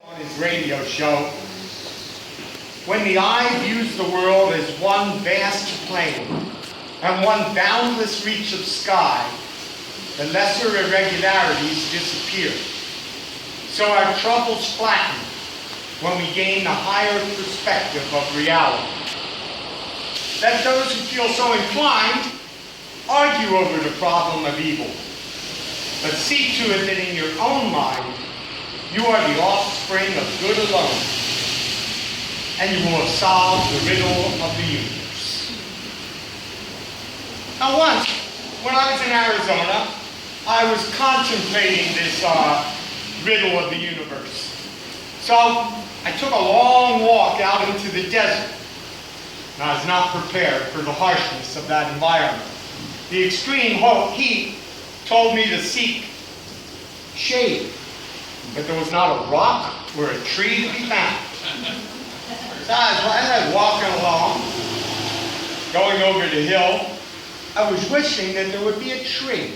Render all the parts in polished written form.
On his radio show, when the eye views the world as one vast plain and one boundless reach of sky, the lesser irregularities disappear. So our troubles flatten when we gain the higher perspective of reality. Let those who feel so inclined argue over the problem of evil, but see to it that in your own mind you are the offspring of good alone, and you will have solved the riddle of the universe. Now once, when I was in Arizona, I was contemplating this riddle of the universe. So I took a long walk out into the desert, and I was not prepared for the harshness of that environment. The extreme heat told me to seek shade, but there was not a rock or a tree to be found. So as I was walking along, going over the hill, I was wishing that there would be a tree.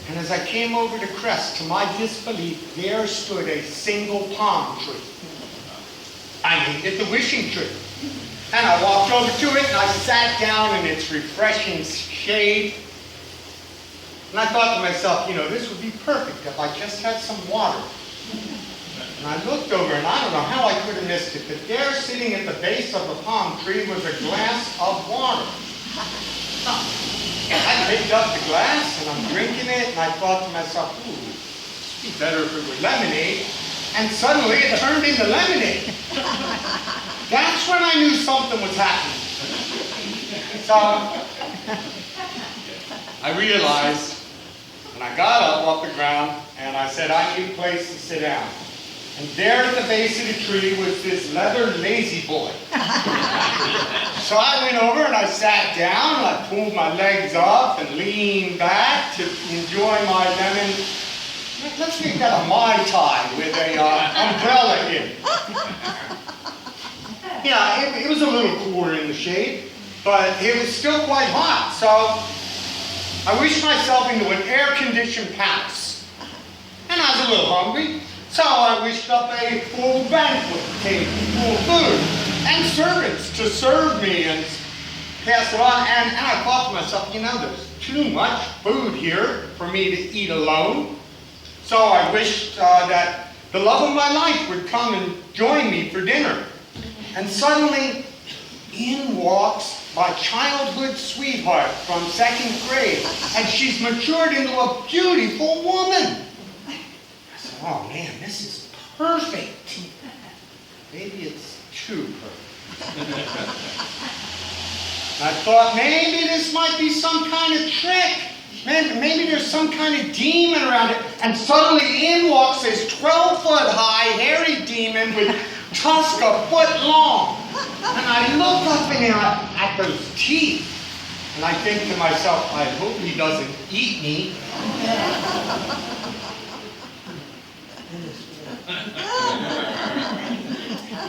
And as I came over the crest, to my disbelief, there stood a single palm tree. I named it the wishing tree. And I walked over to it and I sat down in its refreshing shade. And I thought to myself, this would be perfect if I just had some water. And I looked over, and I don't know how I could have missed it, but there, sitting at the base of the palm tree, was a glass of water. I picked up the glass, and I'm drinking it, and I thought to myself, ooh, this would be better if it were lemonade. And suddenly it turned into lemonade. That's when I knew something was happening. So I realized, and I got up off the ground, and I said, I need a place to sit down. And there at the base of the tree was this leather lazy boy. So I went over and I sat down, and I pulled my legs up and leaned back to enjoy my lemon. Let's make that a Mai Tai with a umbrella in. Yeah, it was a little cooler in the shade, but it was still quite hot. So I wished myself into an air-conditioned palace. And I was a little hungry, so I wished up a full banquet table full of food and servants to serve me and pass it on. And I thought to myself, there's too much food here for me to eat alone. So I wished that the love of my life would come and join me for dinner. And suddenly, in walks my childhood sweetheart from second grade, and she's matured into a beautiful woman. I said, oh man, this is perfect. Maybe it's too perfect. I thought maybe this might be some kind of trick. Maybe there's some kind of demon around it. And suddenly in walks this 12-foot high hairy demon with tusk a foot long. And I look up in there at those teeth. And I think to myself, I hope he doesn't eat me.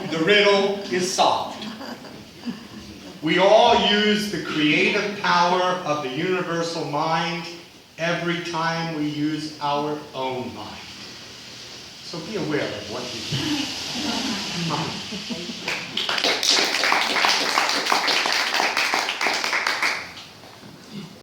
The riddle is solved. We all use the creative power of the universal mind every time we use our own mind. So be aware of what you do. Come on.